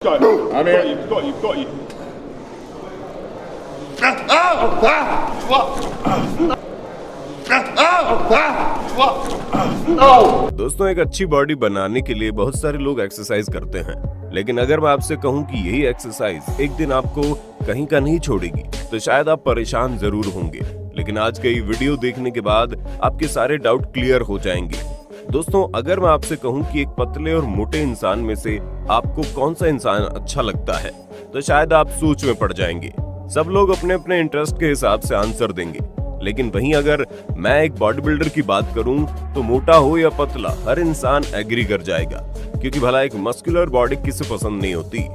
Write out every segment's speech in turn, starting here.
Got it. I'm here. Got you. दोस्तों, एक अच्छी बॉडी बनाने के लिए बहुत सारे लोग एक्सरसाइज करते हैं, लेकिन अगर मैं आपसे कहूं कि यही एक्सरसाइज एक दिन आपको कहीं का नहीं छोड़ेगी तो शायद आप परेशान जरूर होंगे। लेकिन आज का ये वीडियो देखने के बाद आपके सारे डाउट क्लियर हो जाएंगे। दोस्तों, अगर मैं आपसे कहूं कि एक पतले और मोटे इंसान में से आपको कौन सा इंसान अच्छा लगता है तो शायद आप सोच में पड़ जाएंगे। सब लोग अपने अपने इंटरेस्ट के हिसाब से आंसर देंगे, लेकिन वहीं अगर मैं एक बॉडी बिल्डर की बात करूं तो मोटा हो या पतला हर इंसान एग्री कर जाएगा, क्योंकि भला एक मस्कुलर बॉडी किसे पसंद नहीं होती।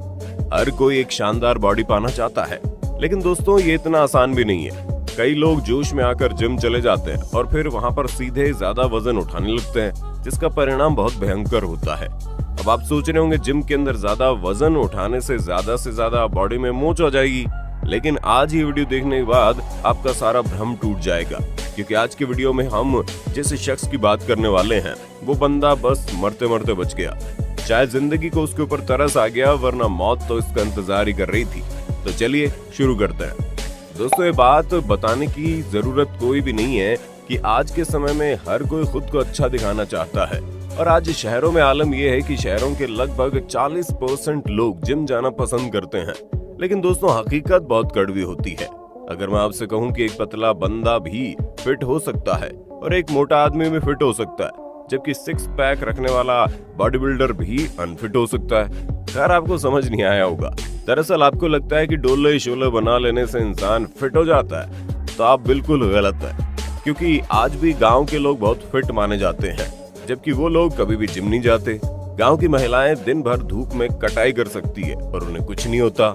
हर कोई एक शानदार बॉडी पाना चाहता है, लेकिन दोस्तों ये इतना आसान भी नहीं है। कई लोग जोश में आकर जिम चले जाते हैं और फिर वहां पर सीधे ज्यादा वजन उठाने लगते हैं, जिसका परिणाम बहुत भयंकर होता है। अब आप सोच रहे होंगे जिम के अंदर ज्यादा वजन उठाने से ज्यादा बॉडी में मोच आ जाएगी, लेकिन आज ये वीडियो देखने के बाद आपका सारा भ्रम टूट जाएगा, क्योंकि आज के वीडियो में हम जिस शख्स की बात करने वाले हैं वो बंदा बस मरते मरते बच गया। शायद जिंदगी को उसके ऊपर तरस आ गया, वरना मौत तो इसका इंतजार ही कर रही थी। तो चलिए शुरू करते हैं। दोस्तों, ये बात बताने की जरूरत कोई भी नहीं है कि आज के समय में हर कोई खुद को अच्छा दिखाना चाहता है, और आज शहरों में आलम यह है कि शहरों के लगभग 40% लोग जिम जाना पसंद करते हैं। लेकिन दोस्तों, हकीकत बहुत कड़वी होती है। अगर मैं आपसे कहूं कि एक पतला बंदा भी फिट हो सकता है और एक मोटा आदमी भी फिट हो सकता है, जबकि 6 पैक रखने वाला बॉडी बिल्डर भी अनफिट हो सकता है। खैर, आपको समझ नहीं आया होगा। दरअसल आपको लगता है कि डोले शोले बना लेने से इंसान फिट हो जाता है, तो आप बिल्कुल गलत है, क्योंकि आज भी गांव के लोग बहुत फिट माने जाते हैं, जबकि वो लोग कभी भी जिम नहीं जाते। गांव की महिलाएं दिन भर धूप में कटाई कर सकती है और उन्हें कुछ नहीं होता।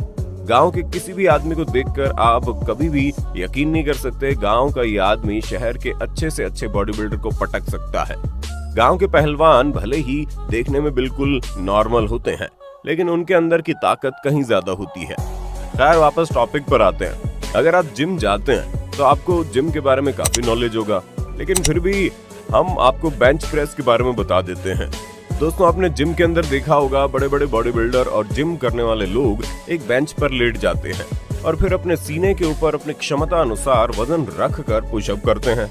गांव के किसी भी आदमी को देखकर आप कभी भी यकीन नहीं कर सकते गांव का ये आदमी शहर के अच्छे से अच्छे बॉडी बिल्डर को पटक सकता है। गांव के पहलवान भले ही देखने में बिल्कुल नॉर्मल होते हैं, लेकिन उनके अंदर की ताकत कहीं ज्यादा होती है। खैर, वापस टॉपिक पर आते हैं। अगर आप जिम जाते हैं तो आपको जिम के बारे में काफी नॉलेज होगा, लेकिन फिर भी हम आपको बेंच प्रेस के बारे में बता देते हैं। दोस्तों, आपने जिम के अंदर देखा होगा बड़े बड़े बॉडी बिल्डर और जिम करने वाले लोग एक बेंच पर लेट जाते हैं और फिर अपने सीने के ऊपर अपनी क्षमता अनुसार वजन रख कर पुशअप करते हैं।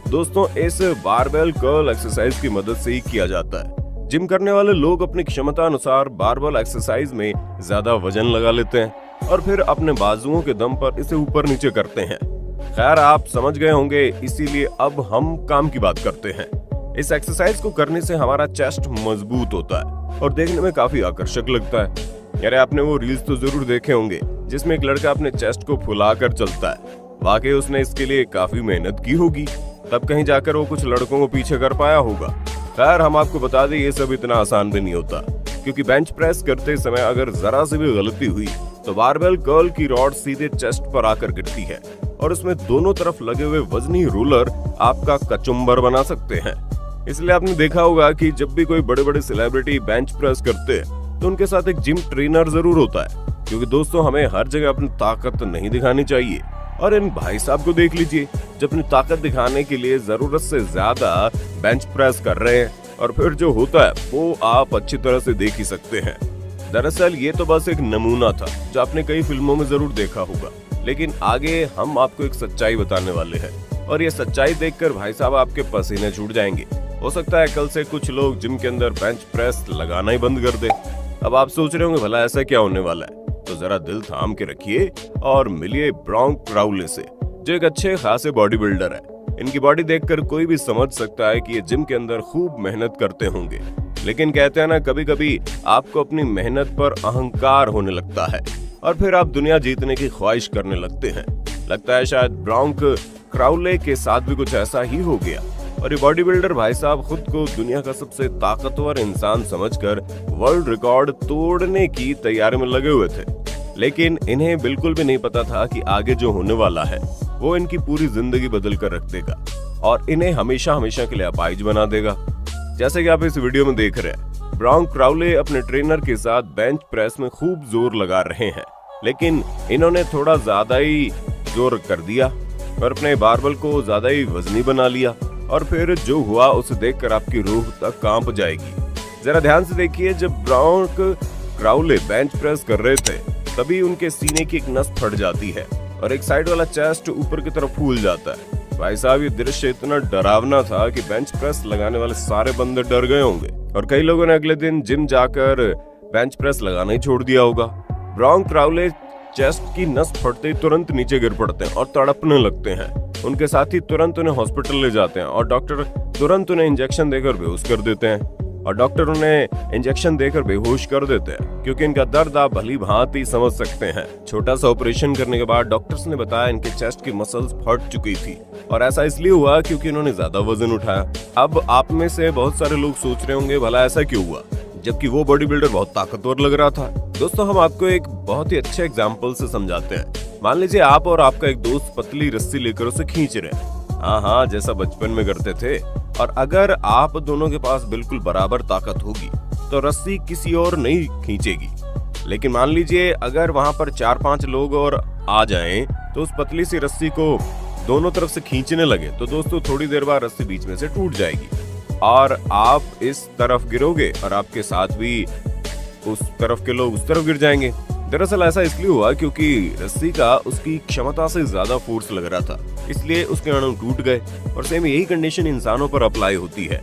दोस्तों, इस बारबेल कर्ल एक्सरसाइज की मदद से ही किया जाता है। जिम करने वाले लोग अपनी क्षमता अनुसार बारबेल एक्सरसाइज में ज्यादा वजन लगा लेते हैं और फिर अपने बाजुओं के दम पर इसे ऊपर नीचे करते हैं। खैर, आप समझ गए होंगे, इसीलिए अब हम काम की बात करते हैं। इस एक्सरसाइज को करने से हमारा चेस्ट मजबूत होता है और देखने में काफी आकर्षक लगता है। यार, आपने वो रील्स तो जरूर देखे होंगे जिसमें एक लड़का अपने चेस्ट को फुलाकर चलता है। वाकई उसने इसके लिए काफी मेहनत की होगी, तब कहीं जाकर वो कुछ लड़कों को पीछे कर पाया होगा। खैर, हम आपको बता दें ये सब इतना आसान भी नहीं होता, क्योंकि बेंच प्रेस करते समय अगर जरा से भी गलती हुई तो बारबेल कर्ल की रॉड सीधे चेस्ट पर आकर गिरती है और उसमें दोनों तरफ लगे हुए वजनी रोलर आपका कचुम्बर बना सकते हैं। इसलिए आपने देखा होगा कि जब भी कोई बड़े बड़े सेलिब्रिटी बेंच प्रेस करते हैं तो उनके साथ एक जिम ट्रेनर जरूर होता है, क्योंकि दोस्तों हमें हर जगह अपनी ताकत नहीं दिखानी चाहिए। और इन भाई साहब को देख लीजिए, जो अपनी ताकत दिखाने के लिए जरूरत से ज्यादा बेंच प्रेस कर रहे हैं, और फिर जो होता है वो आप अच्छी तरह से देख ही सकते हैं। दरअसल ये तो बस एक नमूना था जो आपने कई फिल्मों में जरूर देखा होगा, लेकिन आगे हम आपको एक सच्चाई बताने वाले हैं, और ये सच्चाई देखकर भाई साहब आपके पसीने छूट जाएंगे। हो सकता है कल से कुछ लोग जिम के अंदर बेंच प्रेस लगाना ही बंद कर दे। अब आप सोच रहे होंगे भला ऐसा क्या होने वाला है, तो जरा दिल थाम के रखिए और मिलिए ब्रॉन्क क्राउले से, जो एक अच्छे खासे बॉडी बिल्डर है। इनकी बॉडी देखकर कोई भी समझ सकता है कि ये जिम के अंदर खूब मेहनत करते होंगे, लेकिन कहते हैं ना, कभी कभी आपको अपनी मेहनत पर अहंकार होने लगता है और फिर आप दुनिया जीतने की ख्वाहिश करने लगते हैं। लगता है शायद ब्रॉन्क क्राउले के साथ भी कुछ ऐसा ही हो गया, और ये बॉडी बिल्डर भाई साहब खुद को दुनिया का सबसे ताकतवर इंसान समझकर वर्ल्ड रिकॉर्ड तोड़ने की तैयारी में लगे हुए थे। लेकिन इन्हें बिल्कुल भी नहीं पता था कि आगे जो होने वाला है वो इनकी पूरी जिंदगी बदल कर रख देगा और इन्हें हमेशा हमेशा के लिए अपाहिज बना देगा। जैसे कि आप इस वीडियो में देख रहे हैं, ब्रॉन्क क्राउले अपने ट्रेनर के साथ बेंच प्रेस में खूब जोर लगा रहे हैं, लेकिन इन्होंने थोड़ा ज्यादा ही जोर कर दिया और अपने बारबल को ज्यादा ही वजनी बना लिया, और फिर जो हुआ उसे देखकर आपकी रूह तक कांप जाएगी। जरा ध्यान से देखिए, जब ब्रॉन्क क्राउले बेंच प्रेस कर रहे थे तभी उनके सीने की एक नस फट जाती है और एक साइड वाला चेस्ट ऊपर की तरफ फूल जाता है। भाई साहब, ये दृश्य इतना डरावना था कि बेंच प्रेस लगाने वाले सारे बंदे डर गए होंगे और कई लोगों ने अगले दिन जिम जाकर बेंच प्रेस लगाना ही छोड़ दिया होगा। ब्राउन क्राउले चेस्ट की नस फटते ही तुरंत नीचे गिर पड़ते हैं और तड़पने लगते हैं। उनके साथी तुरंत उन्हें हॉस्पिटल ले जाते हैं और डॉक्टर तुरंत उन्हें इंजेक्शन देकर बेहोश कर देते हैं क्योंकि इनका दर्द आप भली भांति समझ सकते हैं। छोटा सा ऑपरेशन करने के बाद डॉक्टर्स ने बताया इनके चेस्ट की मसल्स फट चुकी थी और ऐसा इसलिए हुआ क्योंकि इन्होंने ज्यादा वजन उठाया। अब आप में से बहुत सारे लोग सोच रहे होंगे भला ऐसा क्यों हुआ, जबकि वो बॉडी बिल्डर बहुत ताकतवर लग रहा था। दोस्तों, हम आपको एक बहुत ही अच्छे एग्जाम्पल से समझाते हैं। मान लीजिए आप और आपका एक दोस्त पतली रस्सी लेकर उसे खींच रहे हैं, हाँ, जैसा बचपन में करते थे। और अगर आप दोनों के पास बिल्कुल बराबर ताकत होगी तो रस्सी किसी और नहीं खींचेगी। लेकिन मान लीजिए अगर वहां पर 4-5 लोग और आ जाएं तो उस पतली सी रस्सी को दोनों तरफ से खींचने लगे तो दोस्तों थोड़ी देर बाद रस्सी बीच में से टूट जाएगी और आप इस तरफ गिरोगे और आपके साथ भी उस तरफ के लोग उस तरफ गिर जाएंगे। दरअसल ऐसा इसलिए हुआ क्योंकि रस्सी का उसकी क्षमता से ज्यादा फोर्स लग रहा था, इसलिए उसके अणु टूट गए। और सेम यही कंडीशन इंसानों पर अप्लाई होती है।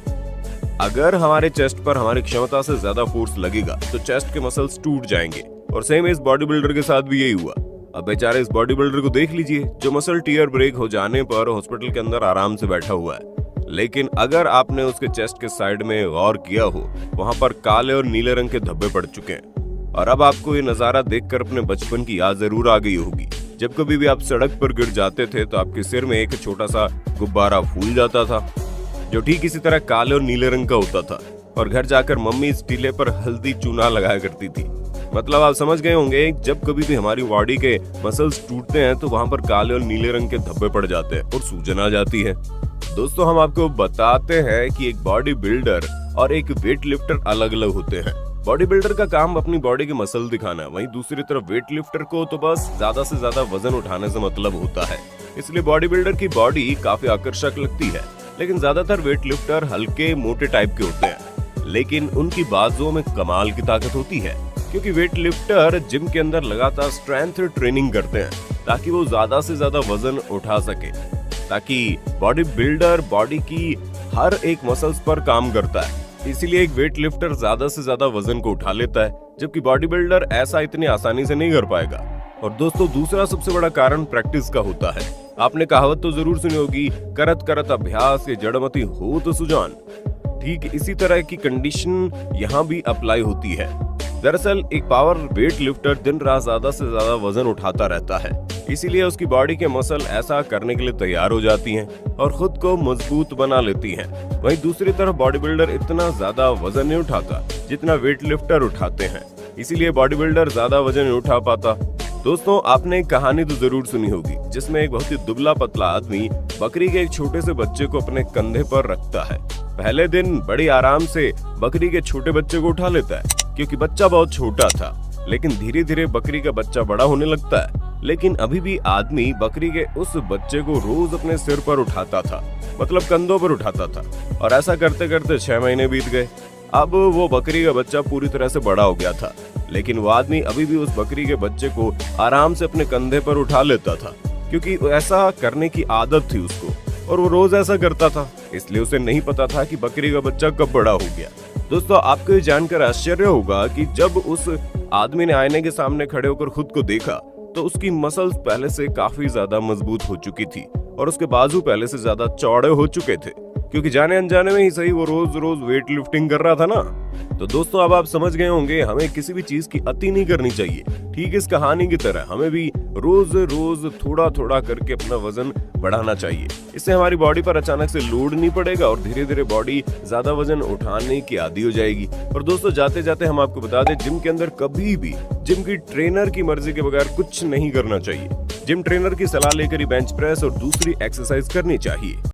अगर हमारे चेस्ट पर हमारी क्षमता से ज्यादा फोर्स लगेगा तो चेस्ट के मसल्स टूट जाएंगे और सेम इस बॉडी बिल्डर के साथ भी यही हुआ। अब बेचारे इस बॉडी बिल्डर को देख लीजिए जो मसल टीयर ब्रेक हो जाने पर हॉस्पिटल के अंदर आराम से बैठा हुआ है। लेकिन अगर आपने उसके चेस्ट के साइड में गौर किया हो, वहां पर काले और नीले रंग के धब्बे पड़ चुके हैं। और अब आपको ये नजारा देखकर अपने बचपन की याद जरूर आ गई होगी, जब कभी भी आप सड़क पर गिर जाते थे तो आपके सिर में एक छोटा सा गुब्बारा फूल जाता था जो ठीक इसी तरह काले और नीले रंग का होता था और घर जाकर मम्मी इस टीले पर हल्दी चूना लगाया करती थी। मतलब आप समझ गए होंगे, जब कभी भी हमारी बॉडी के मसल्स टूटते हैं तो वहां पर काले और नीले रंग के धब्बे पड़ जाते हैं और सूजन आ जाती है। दोस्तों, हम आपको बताते हैं कि एक बॉडी बिल्डर और एक वेट लिफ्टर अलग अलग होते हैं। बॉडी बिल्डर का काम अपनी बॉडी के मसल दिखाना है, वहीं दूसरी तरफ वेट लिफ्टर को तो बस ज्यादा से ज्यादा वजन उठाने से मतलब होता है। इसलिए बॉडी बिल्डर की बॉडी काफी आकर्षक लगती है, लेकिन ज्यादातर वेट लिफ्टर हल्के मोटे टाइप के होते हैं, लेकिन उनकी बाजुओं में कमाल की ताकत होती है क्योंकि वेट लिफ्टर जिम के अंदर लगातार स्ट्रेंथ ट्रेनिंग करते हैं ताकि वो ज्यादा से ज्यादा वजन उठा सके, ताकि बॉडी बिल्डर बॉडी की हर एक मसल्स पर काम करता है। इसीलिए एक वेट लिफ्टर ज्यादा से ज्यादा वजन को उठा लेता है, जबकि बॉडी बिल्डर ऐसा इतनी आसानी से नहीं कर पाएगा। और दोस्तों, दूसरा सबसे बड़ा कारण प्रैक्टिस का होता है। आपने कहावत तो जरूर सुनी होगी, करत करत अभ्यास ये जड़मति हो तो सुजान। ठीक इसी तरह की कंडीशन यहाँ भी अप्लाई होती है। दरअसल एक पावर वेट लिफ्टर दिन रात ज्यादा से ज्यादा वजन उठाता रहता है, इसीलिए उसकी बॉडी के मसल ऐसा करने के लिए तैयार हो जाती हैं और खुद को मजबूत बना लेती हैं। वहीं दूसरी तरफ बॉडी बिल्डर इतना ज्यादा वजन नहीं उठाता जितना वेट लिफ्टर उठाते हैं, इसीलिए बॉडी बिल्डर ज्यादा वजन नहीं उठा पाता। दोस्तों, आपने एक कहानी तो जरूर सुनी होगी जिसमें एक बहुत ही दुबला पतला आदमी बकरी के एक छोटे से बच्चे को अपने कंधे पर रखता है। पहले दिन बड़ी आराम से बकरी के छोटे बच्चे को उठा लेता है क्योंकि बच्चा बहुत छोटा था, लेकिन धीरे धीरे बकरी का बच्चा बड़ा होने लगता है। लेकिन अभी भी आदमी बकरी के उस बच्चे को रोज अपने सिर पर उठाता था, मतलब कंधों पर उठाता था, और ऐसा करते करते 6 महीने बीत गए। अब वो बकरी का बच्चा पूरी तरह से बड़ा हो गया था, लेकिन वो आदमी अभी भी उस बकरी के बच्चे को आराम से अपने कंधे पर उठा लेता था क्योंकि ऐसा करने की आदत थी उसको और वो रोज ऐसा करता था, इसलिए उसे नहीं पता था कि बकरी का बच्चा कब बड़ा हो गया। दोस्तों, आपको ये जानकर आश्चर्य होगा कि जब उस आदमी ने आईने के सामने खड़े होकर खुद को देखा तो उसकी मसल्स पहले से काफी ज्यादा मजबूत हो चुकी थी और उसके बाजू पहले से ज्यादा चौड़े हो चुके थे क्योंकि जाने अनजाने में ही सही वो रोज रोज वेट लिफ्टिंग कर रहा था ना। तो दोस्तों, अब आप समझ गए होंगे हमें किसी भी चीज की अति नहीं करनी चाहिए। ठीक इस कहानी की तरह हमें भी रोज रोज थोड़ा थोड़ा करके अपना वजन बढ़ाना चाहिए। इससे हमारी बॉडी पर अचानक से लोड नहीं पड़ेगा और धीरे धीरे बॉडी ज्यादा वजन उठाने की आदी हो जाएगी। और दोस्तों, जाते जाते हम आपको बता दें, जिम के अंदर कभी भी जिम की ट्रेनर की मर्जी के बगैर कुछ नहीं करना चाहिए। जिम ट्रेनर की सलाह लेकर ही बेंच प्रेस और दूसरी एक्सरसाइज करनी चाहिए।